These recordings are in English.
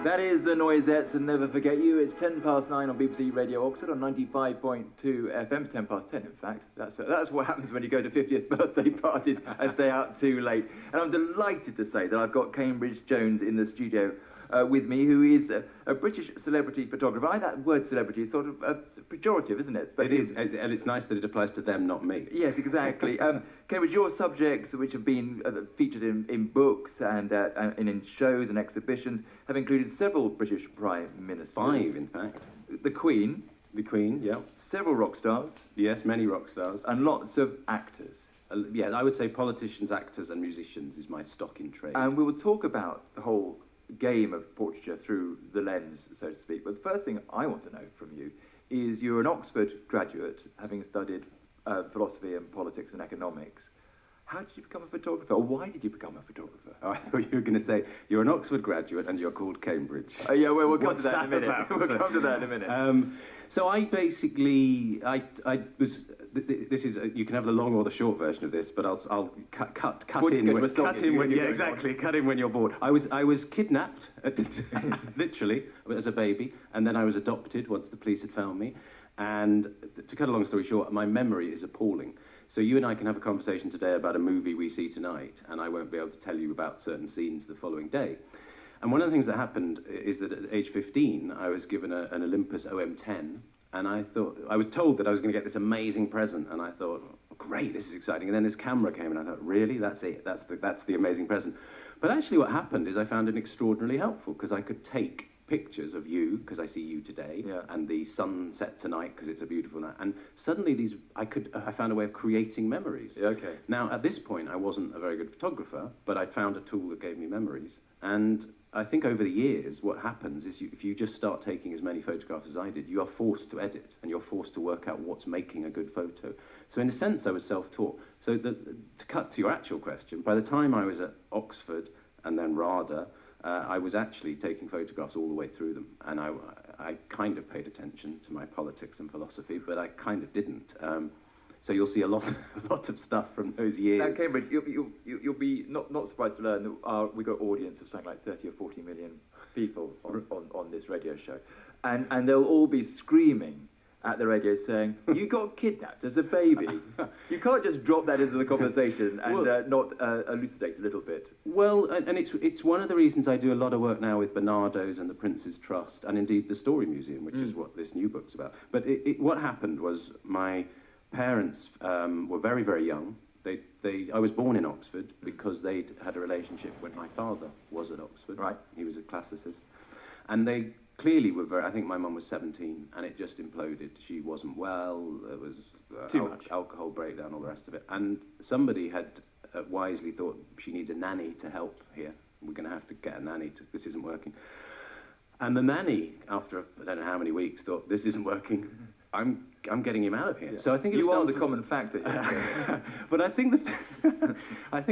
That is the Noisettes and Never Forget You. It's 9 on BBC Radio Oxford on 95.2 FM, 10 in fact. That's what happens when you go to 50th birthday parties and stay out too late. And I'm delighted to say that I've got Cambridge Jones in the studio with me, who is a British celebrity photographer. That word celebrity is sort of pejorative, isn't it? But it is, and it's nice that it applies to them, not me. Yes, exactly. Cambridge, your subjects, which have been featured in books and in shows and exhibitions, have included several British Prime Ministers. 5, in fact. The Queen. The Queen, yeah. Several rock stars. Yes, many rock stars. And lots of actors. Yeah, I would say politicians, actors and musicians is my stock in trade. And we will talk about the whole game of portraiture through the lens, so to speak. But the first thing I want to know from you is you're an Oxford graduate, having studied philosophy and politics and economics. How did you become a photographer, or why did you become a photographer? Oh, I thought you were going to say, you're an Oxford graduate and you're called Cambridge. Yeah, well, we'll come to that in a minute. We'll come to that in a minute. So I basically, I was, this is, you can have the long or the short version of this, but I'll cut in when you're bored. I was kidnapped, literally, as a baby, and then I was adopted once the police had found me. And to cut a long story short, my memory is appalling. So you and I can have a conversation today about a movie we see tonight, and I won't be able to tell you about certain scenes the following day. And one of the things that happened is that at age 15, I was given an Olympus OM10, and I was told that I was going to get this amazing present, and I thought, oh, great, this is exciting. And then this camera came, and I thought, really? That's it? That's the amazing present. But actually what happened is I found it extraordinarily helpful, because I could take pictures of you, because I see you today, yeah, and the sunset tonight, because it's a beautiful night, and suddenly I found a way of creating memories. Yeah, okay. Now, at this point, I wasn't a very good photographer, but I found a tool that gave me memories, and I think over the years, what happens is if you just start taking as many photographs as I did, you are forced to edit, and you're forced to work out what's making a good photo. So in a sense, I was self-taught. So to cut to your actual question, by the time I was at Oxford, and then RADA, I was actually taking photographs all the way through them, and I kind of paid attention to my politics and philosophy, but I kind of didn't. So you'll see a lot of stuff from those years. At Cambridge, you'll be not surprised to learn that we've got an audience of something like 30 or 40 million people on this radio show, and they'll all be screaming at the radio saying, you got kidnapped as a baby. You can't just drop that into the conversation and not elucidate a little bit. Well, and it's one of the reasons I do a lot of work now with Bernardo's and the Prince's Trust, and indeed the Story Museum, which is what this new book's about. But what happened was my parents were very, very young. I was born in Oxford because they'd had a relationship when my father was at Oxford. Right. He was a classicist. And they clearly were very, I think my mum was 17 and it just imploded. She wasn't well, there was too much alcohol breakdown, all the rest of it. And somebody had wisely thought she needs a nanny to help here. We're going to have to get a nanny, this isn't working. And the nanny, after I don't know how many weeks, thought, this isn't working. I'm getting him out of here. Yeah. So I think you are the common factor here. But I think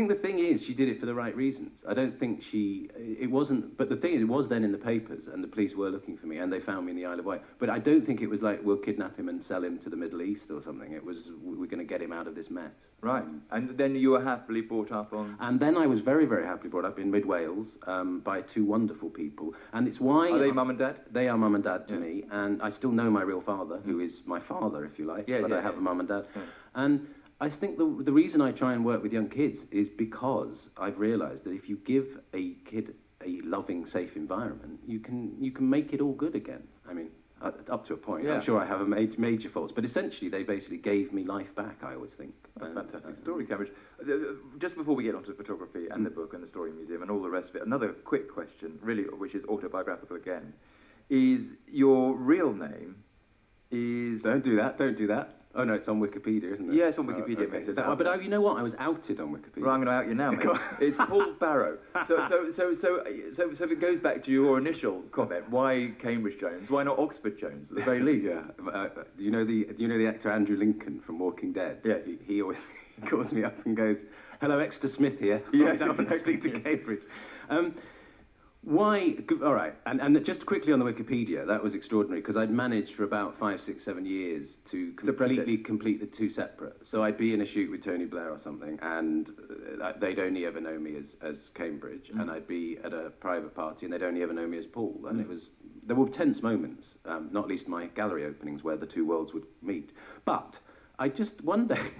the thing is, she did it for the right reasons. I don't think it wasn't. But the thing is, it was then in the papers, and the police were looking for me, and they found me in the Isle of Wight. But I don't think it was like we'll kidnap him and sell him to the Middle East or something. It was we're going to get him out of this mess. Right. And then you were happily brought up on. And then I was very, very happily brought up in Mid Wales by two wonderful people, and it's why. Are they mum and dad? They are mum and dad to me, and I still know my real father, who is my father, if you like. Yeah, but I have a mum and dad. Yeah. And I think the reason I try and work with young kids is because I've realised that if you give a kid a loving, safe environment, you can make it all good again. I mean, up to a point. Yeah. I'm sure I have major faults, but essentially they basically gave me life back, I always think. That's a fantastic story, Cambridge. Just before we get onto photography and the book and the Story Museum and all the rest of it, another quick question, really, which is autobiographical again, is your real name is... Don't do that. Oh no, it's on Wikipedia, isn't it? Yeah, it's on Wikipedia. Okay. But you know what? I was outed on Wikipedia. Well, I'm going to out you now, mate. It's Paul Barrow. So if it goes back to your initial comment, why Cambridge Jones? Why not Oxford Jones at the very least? Yeah. Do you know the actor Andrew Lincoln from Walking Dead? Yes. He always calls me up and goes, "Hello, Exeter Smith here." Yes, I want to speak to Cambridge. Why? All right, and just quickly on the Wikipedia, that was extraordinary because I'd managed for about 5, 6, 7 years to completely complete the two separate. So I'd be in a shoot with Tony Blair or something, and they'd only ever know me as Cambridge, and I'd be at a private party, and they'd only ever know me as Paul, and there were tense moments, not least my gallery openings where the two worlds would meet. But I just one day,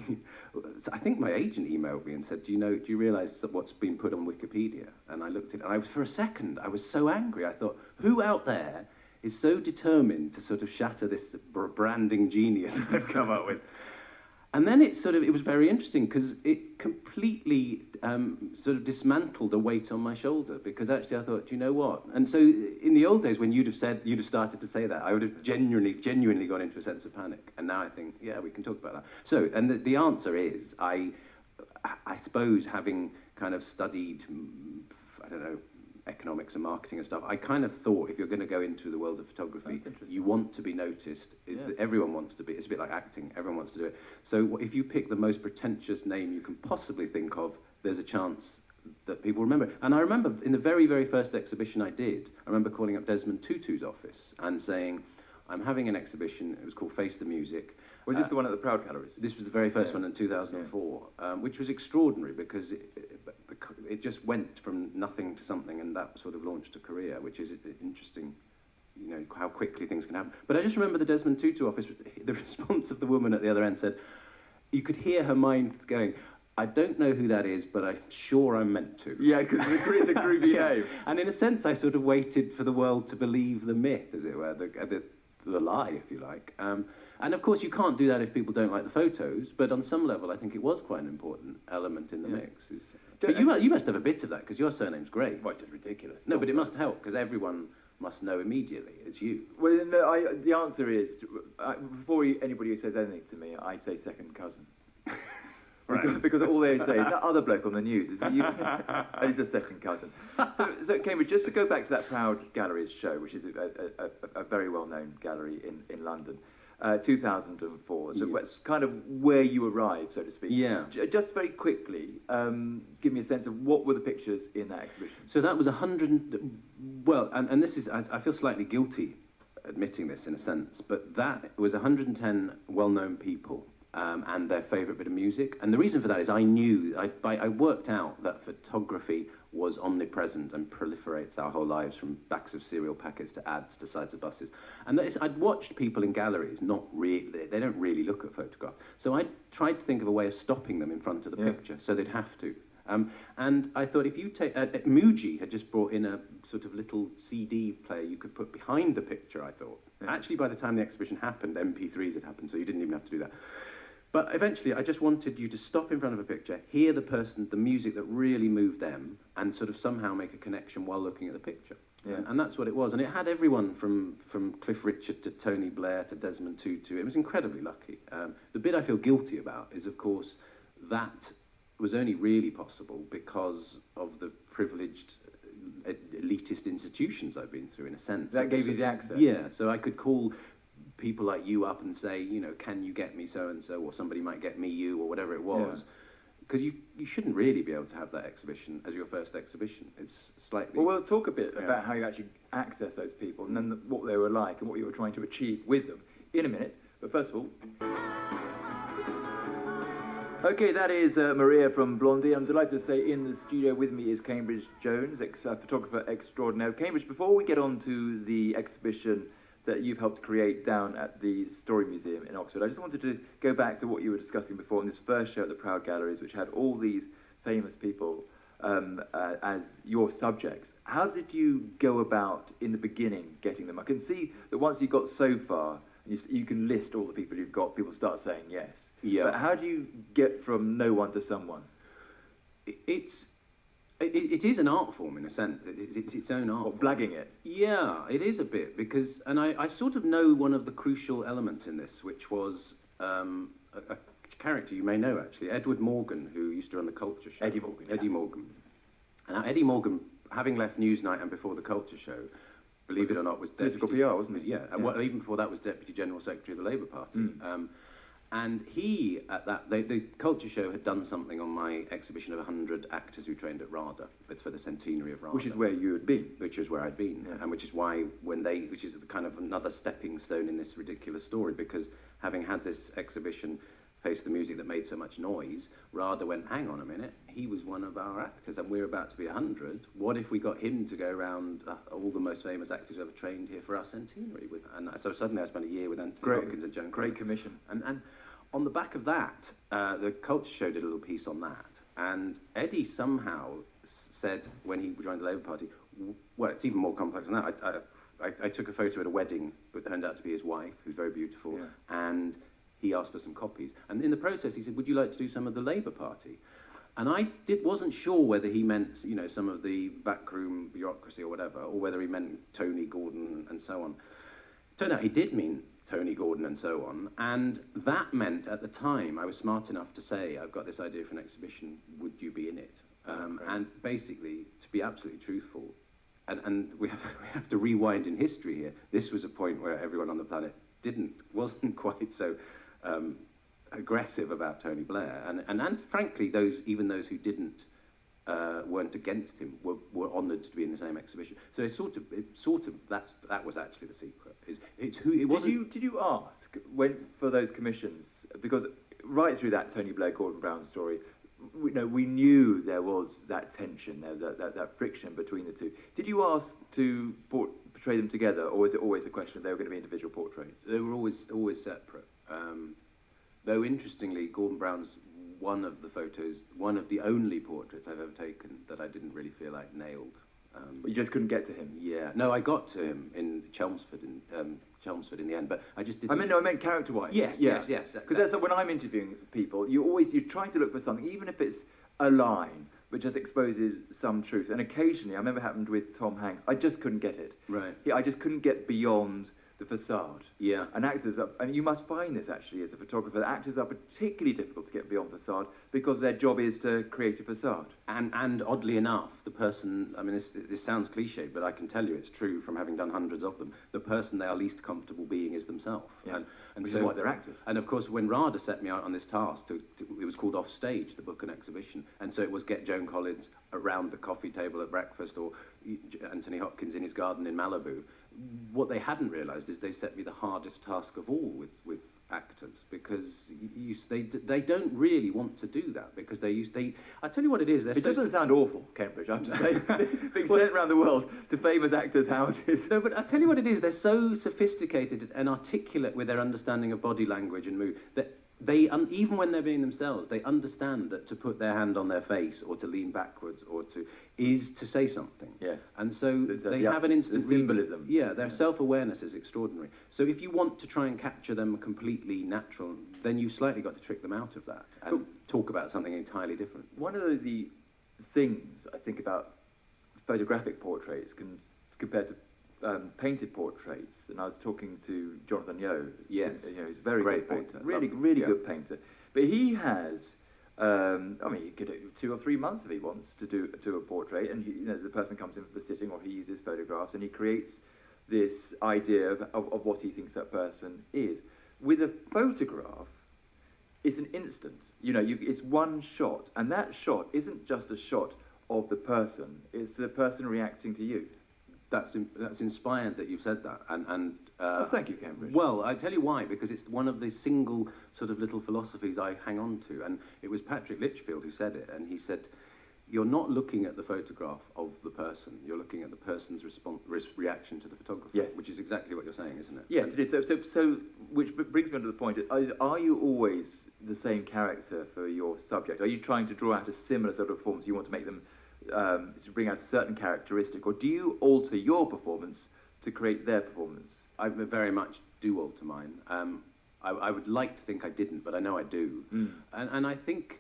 I think my agent emailed me and said, "Do you realise what's been put on Wikipedia?" And I looked at it, and for a second, I was so angry. I thought, who out there is so determined to sort of shatter this branding genius I've come up with? And then it was very interesting because it completely sort of dismantled a weight on my shoulder, because actually I thought, do you know what? And so in the old days when you'd have started to say that, I would have genuinely gone into a sense of panic. And now I think, yeah, we can talk about that. So, and the answer is, I suppose having kind of studied, I don't know, economics and marketing and stuff, I kind of thought if you're going to go into the world of photography, you want to be noticed. Yeah. Everyone wants to be. It's a bit like acting. Everyone wants to do it. So if you pick the most pretentious name you can possibly think of, there's a chance that people remember. And I remember in the very, very first exhibition I did, I remember calling up Desmond Tutu's office and saying, I'm having an exhibition. It was called Face the Music. Was this the one at the Proud Galleries? This was the very first one in 2004, which was extraordinary because it just went from nothing to something, and that sort of launched a career, which is interesting, you know, how quickly things can happen. But I just remember the Desmond Tutu office, the response of the woman at the other end said, you could hear her mind going, I don't know who that is, but I'm sure I'm meant to. Yeah, because it's a groovy name. And in a sense, I sort of waited for the world to believe the myth, as it were, the lie, if you like. And of course, you can't do that if people don't like the photos, but on some level, I think it was quite an important element in the mix. But you must have a bit of that, because your surname's great. Well, it's ridiculous. No, but it must help, because everyone must know immediately it's you. Well, no, the answer is, before anybody says anything to me, I say second cousin. Right. Because all they say is that other bloke on the news, is it you? And he's a second cousin. So Cambridge, just to go back to that Proud Galleries show, which is a very well-known gallery in London, 2004. So that's kind of where you arrived, so to speak. Yeah. Just very quickly, give me a sense of what were the pictures in that exhibition. So that was 100. Well, and this is, I feel slightly guilty admitting this in a sense, but that was 110 well-known people. And their favourite bit of music. And the reason for that is I worked out that photography was omnipresent and proliferates our whole lives, from backs of cereal packets to ads to sides of buses. And I'd watched people in galleries they don't really look at photographs. So I tried to think of a way of stopping them in front of the picture, so they'd have to. And I thought if you take, Muji had just brought in a sort of little CD player you could put behind the picture, I thought. Yeah. Actually, by the time the exhibition happened, MP3s had happened, so you didn't even have to do that. But eventually, I just wanted you to stop in front of a picture, hear the music that really moved them, and sort of somehow make a connection while looking at the picture. Yeah. And that's what it was. And it had everyone from Cliff Richard to Tony Blair to Desmond Tutu. It was incredibly lucky. The bit I feel guilty about is, of course, that was only really possible because of the privileged elitist institutions I've been through, in a sense. That gave you the access? Yeah, so I could call people like you up and say, you know, can you get me so-and-so, or somebody might get me you, or whatever it was. Because you shouldn't really be able to have that exhibition as your first exhibition. It's slightly... Well, we'll talk a bit about how you actually access those people, and then what they were like, and what you were trying to achieve with them in a minute. But first of all... Okay, that is Maria from Blondie. I'm delighted to say in the studio with me is Cambridge Jones, photographer extraordinaire. Cambridge, before we get on to the exhibition that you've helped create down at the Story Museum in Oxford, I just wanted to go back to what you were discussing before in this first show at the Proud Galleries, which had all these famous people as your subjects. How did you go about, in the beginning, getting them? I can see that once you got so far, you can list all the people you've got, people start saying yes. Yeah. But how do you get from no one to someone? It is an art form, in a sense. It's its own art form. Blagging it? Yeah, it is a bit, because... And I sort of know one of the crucial elements in this, which was a character you may know, actually, Edward Morgan, who used to run the Culture Show. Eddie Morgan. Eddie Morgan. And now, Eddie Morgan, having left Newsnight and before the Culture Show, believe it or not, was deputy... Political PR, wasn't he? Yeah. Well, even before that, was Deputy General Secretary of the Labour Party. And he, at that, the Culture Show had done something on my exhibition of 100 actors who trained at RADA. It's for the centenary of RADA. Which is where you had been. Which is where I'd been, and which is why which is kind of another stepping stone in this ridiculous story, because having had this exhibition, Face the Music, that made so much noise, RADA went, hang on a minute, he was one of our actors and we're about to be 100. What if we got him to go around all the most famous actors who ever trained here for our centenary? And so suddenly I spent a year with Anthony Hopkins and Joan Collins. Great commission. And on the back of that, the Culture Show did a little piece on that. And Eddie somehow said, when he joined the Labour Party, well, it's even more complex than that. I took a photo at a wedding that turned out to be his wife, who's very beautiful, and he asked for some copies. And in the process, he said, would you like to do some of the Labour Party? And I wasn't sure whether he meant, you know, some of the backroom bureaucracy or whatever, or whether he meant Tony Gordon and so on. Turned out he did mean Tony Gordon and so on, and that meant, at the time, I was smart enough to say, I've got this idea for an exhibition, would you be in it? And basically, to be absolutely truthful, and we have to rewind in history here, this was a point where everyone on the planet wasn't quite so aggressive about Tony Blair, and frankly, even those who weren't against him were honoured to be in the same exhibition. So it sort of that was actually the secret. Did you ask for those commissions, because right through that Tony Blair Gordon Brown story, we knew there was that tension, there was that friction between the two. Did you ask to portray them together, or was it always a question of they were going to be individual portraits? They were always separate. Though interestingly, Gordon Brown's one of the only portraits I've ever taken that I didn't really feel like nailed. But you just couldn't get to him? Yeah. No, I got to him in Chelmsford in the end, but I just didn't... I meant character-wise. Yes. Because that's when I'm interviewing people, you're trying to look for something, even if it's a line, which just exposes some truth. And occasionally, I remember it happened with Tom Hanks, I just couldn't get it. Right. I just couldn't get beyond the facade. Yeah. And actors and you must find this actually as a photographer, actors are particularly difficult to get beyond facade because their job is to create a facade. And oddly enough, the person, I mean, this sounds cliched, but I can tell you it's true from having done hundreds of them, the person they are least comfortable being is themselves. Yeah. And which so, is why they're actors. And of course, when RADA set me out on this task, it was called Offstage, the book and exhibition, and so it was get Joan Collins around the coffee table at breakfast, or Anthony Hopkins in his garden in Malibu. What they hadn't realised is they set me the hardest task of all with actors, because they don't really want to do that, because I tell you what it is. It doesn't sound awful, Cambridge, I'm just saying. Being sent around the world to famous actors' houses. No, but I tell you what it is. They're so sophisticated and articulate with their understanding of body language and mood that they, even when they're being themselves, they understand that to put their hand on their face or to lean backwards or is to say something. Yes. And so they have an instant symbolism. Their self-awareness is extraordinary. So if you want to try and capture them completely natural, then you've slightly got to trick them out of that and talk about something entirely different. One of the things I think about photographic portraits compared to painted portraits, and I was talking to Jonathan Yeo. Yes. He's a very great good painter. Really good painter. But he has, he could do 2 or 3 months if he wants to do a portrait, and the person comes in for the sitting, or he uses photographs, and he creates this idea of what he thinks that person is. With a photograph, it's an instant. It's one shot, and that shot isn't just a shot of the person; it's the person reacting to you. That's inspired that you've said that, and thank you, Cambridge. Well, I tell you why, because it's one of the single sort of little philosophies I hang on to, and it was Patrick Litchfield who said it, and he said, you're not looking at the photograph of the person, you're looking at the person's reaction to the photographer. Yes. Which is exactly what you're saying, isn't it? Yes, it is. So which brings me on to the point, are you always the same character for your subject? Are you trying to draw out a similar sort of performance? You want to make them to bring out a certain characteristic, or do you alter your performance to create their performance? I very much do alter mine. I would like to think I didn't, but I know I do. And I think,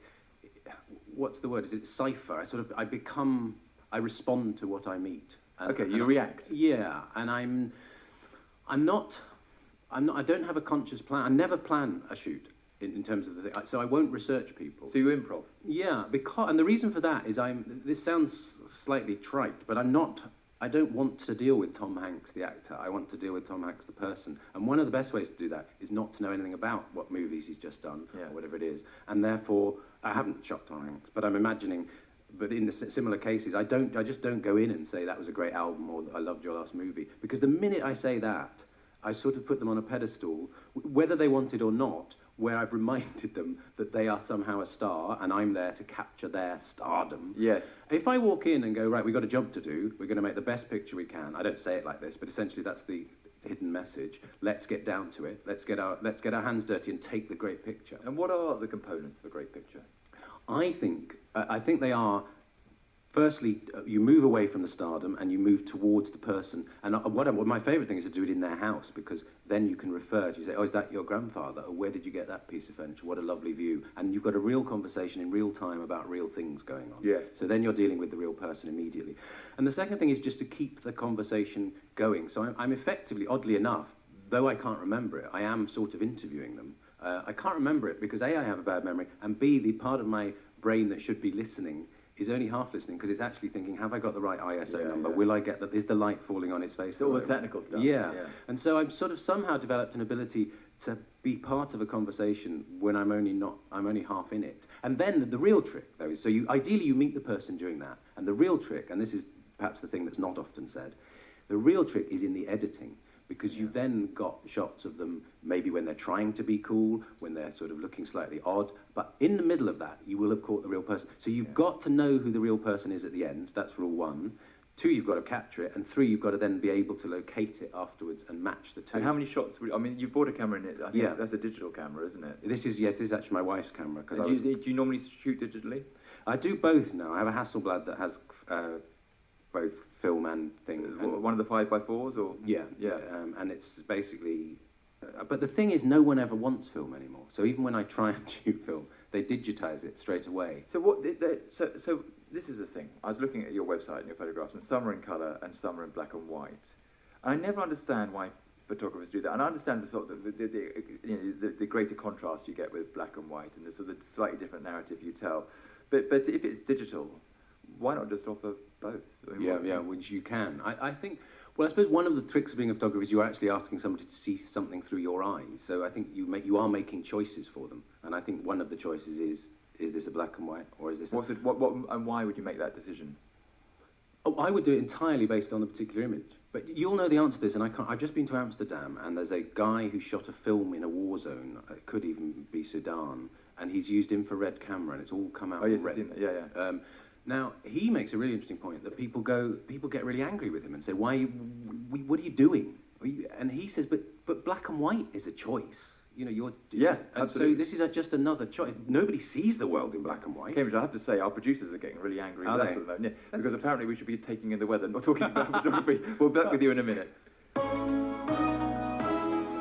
what's the word? Is it cipher? I respond to what I meet. You react. Yeah, and I don't have a conscious plan. I never plan a shoot. In terms of the thing, so I won't research people. So you improv? Yeah, and the reason for that is this sounds slightly trite, but I'm not I don't want to deal with Tom Hanks, the actor. I want to deal with Tom Hanks, the person. And one of the best ways to do that is not to know anything about what movies he's just done, or whatever it is. And therefore, I haven't shot Tom Hanks, but I'm imagining, but in the similar cases, I just don't go in and say that was a great album or I loved your last movie. Because the minute I say that, I sort of put them on a pedestal, whether they want it or not, where I've reminded them that they are somehow a star and I'm there to capture their stardom. Yes. If I walk in and go, right, we've got a job to do, we're going to make the best picture we can. I don't say it like this, but essentially that's the hidden message. Let's get down to it. Let's get our hands dirty and take the great picture. And what are the components of a great picture? I think they are. Firstly, you move away from the stardom and you move towards the person. And what my favourite thing is to do it in their house, because then you can refer to, you say, oh, is that your grandfather? Or where did you get that piece of furniture? What a lovely view. And you've got a real conversation in real time about real things going on. Yes. So then you're dealing with the real person immediately. And the second thing is just to keep the conversation going. So I'm effectively, oddly enough, though I can't remember it, I am sort of interviewing them. I can't remember it because A, I have a bad memory, and B, the part of my brain that should be listening is only half listening because it's actually thinking, have I got the right ISO number? Will I get that? Is the light falling on his face? All the technical stuff. Yeah. And so I've sort of somehow developed an ability to be part of a conversation when I'm only half in it. And then the real trick, though, is ideally you meet the person doing that. And the real trick, and this is perhaps the thing that's not often said, the real trick is in the editing. Because you've then got shots of them maybe when they're trying to be cool, when they're sort of looking slightly odd, but in the middle of that, you will have caught the real person. So you've got to know who the real person is at the end. That's rule one. 2, you've got to capture it, and 3, you've got to then be able to locate it afterwards and match the 2. And how many shots? I mean, you bought a camera in it. I think that's a digital camera, isn't it? This is actually my wife's camera. Do you normally shoot digitally? I do both now. I have a Hasselblad that has both film and things. One of the 5x4s, or and it's basically. But the thing is, no one ever wants film anymore. So even when I try and shoot film, they digitize it straight away. So so this is the thing. I was looking at your website and your photographs, and some are in colour and some are in black and white. And I never understand why photographers do that. And I understand the sort of the greater contrast you get with black and white and the sort of slightly different narrative you tell. But if it's digital, why not just offer both? I mean, which you can. I think, well, I suppose one of the tricks of being a photographer is you're actually asking somebody to see something through your eyes. So I think you are making choices for them. And I think one of the choices is this a black and white, or is this what and why would you make that decision? Oh, I would do it entirely based on the particular image. But you'll know the answer to this, and I've just been to Amsterdam, and there's a guy who shot a film in a war zone. It could even be Sudan, and he's used infrared camera, and it's all come out red. I've seen that. Now, he makes a really interesting point that people get really angry with him and say, what are you doing? And he says, but black and white is a choice. You know, absolutely. So this is just another choice. Nobody sees the world in black and white. Cambridge, I have to say, our producers are getting really angry with us at the moment. Yeah, because apparently we should be taking in the weather, not talking about photography. We'll be back with you in a minute.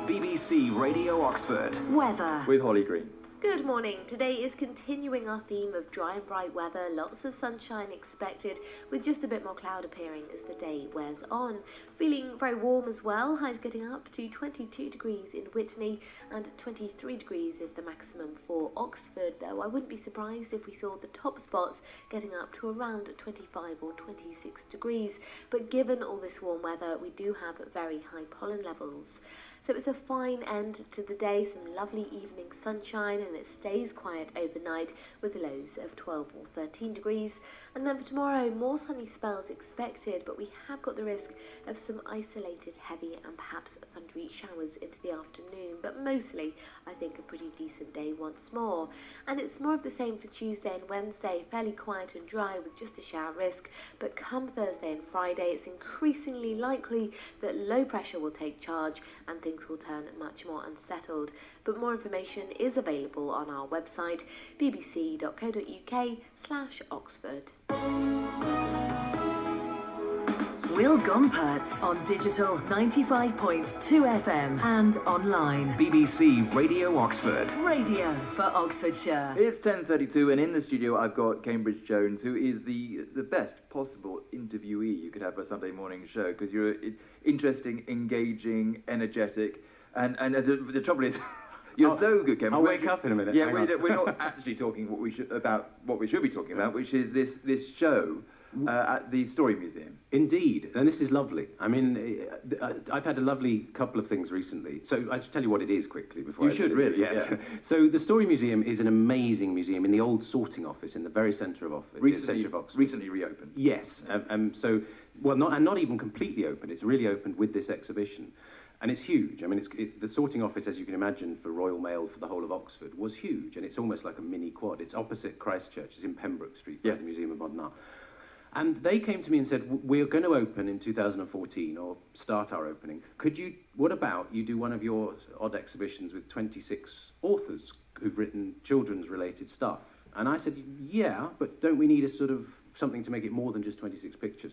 BBC Radio Oxford. Weather. With Holly Green. Good morning. Today is continuing our theme of dry and bright weather, lots of sunshine expected, with just a bit more cloud appearing as the day wears on. Feeling very warm as well, highs getting up to 22 degrees in Whitney, and 23 degrees is the maximum for Oxford, though I wouldn't be surprised if we saw the top spots getting up to around 25 or 26 degrees. But given all this warm weather, we do have very high pollen levels. So it's a fine end to the day, some lovely evening sunshine, and it stays quiet overnight with lows of 12 or 13 degrees. And then for tomorrow, more sunny spells expected, but we have got the risk of some isolated heavy and perhaps thundery showers into the afternoon, but mostly I think a pretty decent day once more. And it's more of the same for Tuesday and Wednesday, fairly quiet and dry with just a shower risk, but come Thursday and Friday it's increasingly likely that low pressure will take charge and things will turn much more unsettled. But more information is available on our website bbc.co.uk/Oxford. Will Gompertz on digital 95.2 FM and online. BBC Radio Oxford. Radio for Oxfordshire. It's 10:32, and in the studio I've got Cambridge Jones, who is the best possible interviewee you could have for a Sunday morning show, because you're interesting, engaging, energetic, and the trouble is, you're so good, Cambridge. I'll wake up in a minute. Yeah, we're not actually talking about what we should be talking about, which is this show. at the Story Museum. Indeed, and this is lovely. I mean, I've had a lovely couple of things recently. So I should tell you what it is quickly before you should really, yes. Yeah. So the Story Museum is an amazing museum in the old sorting office in the very centre of Oxford. Recently reopened. Yes. Not even completely opened. It's really opened with this exhibition. And it's huge. I mean, the sorting office, as you can imagine, for Royal Mail for the whole of Oxford was huge. And it's almost like a mini quad. It's opposite Christchurch. It's in Pembroke Street, by the Museum of Modern Art. And they came to me and said, we're going to open in 2014, or start our opening. What about you do one of your odd exhibitions with 26 authors who've written children's-related stuff? And I said, yeah, but don't we need a sort of something to make it more than just 26 pictures?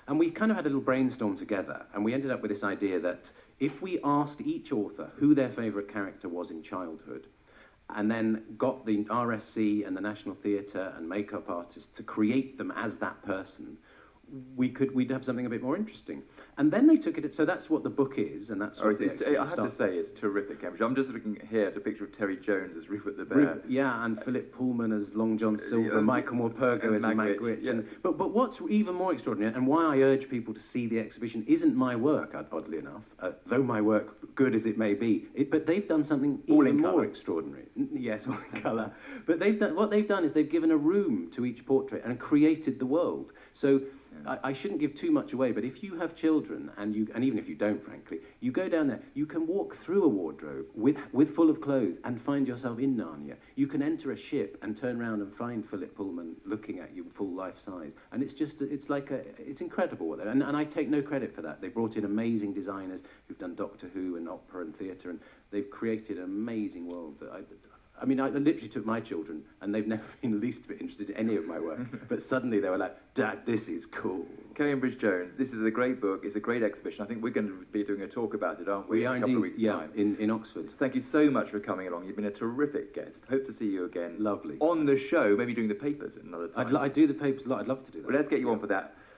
And we kind of had a little brainstorm together, and we ended up with this idea that if we asked each author who their favourite character was in childhood, and then got the RSC and the National Theatre and makeup artists to create them as that person, we'd have something a bit more interesting. And then they took it, so that's what the book is, and that's what I have to say, it's terrific, Cambridge. I'm just looking here at a picture of Terry Jones as Rupert the Bear. And Philip Pullman as Long John Silver, Michael Morpurgo as Magwitch. Yeah. But what's even more extraordinary, and why I urge people to see the exhibition, isn't my work, oddly enough, though my work, good as it may be, but they've done something even more extraordinary. Yes, all in colour. But what they've done is they've given a room to each portrait and created the world. So I shouldn't give too much away, but if you have children, and even if you don't, frankly, you go down there, you can walk through a wardrobe with full of clothes and find yourself in Narnia. You can enter a ship and turn around and find Philip Pullman looking at you full life size. And it's incredible. And I take no credit for that. They brought in amazing designers who've done Doctor Who and opera and theatre, and they've created an amazing world that I literally took my children, and they've never been the least bit interested in any of my work. But suddenly they were like, Dad, this is cool. Cambridge Jones, this is a great book. It's a great exhibition. I think we're going to be doing a talk about it, aren't we? We are indeed, in Oxford. Thank you so much for coming along. You've been a terrific guest. Hope to see you again. Lovely. On the show, maybe doing the papers at another time. I do the papers a lot. I'd love to do that. Well, let's get you on for that.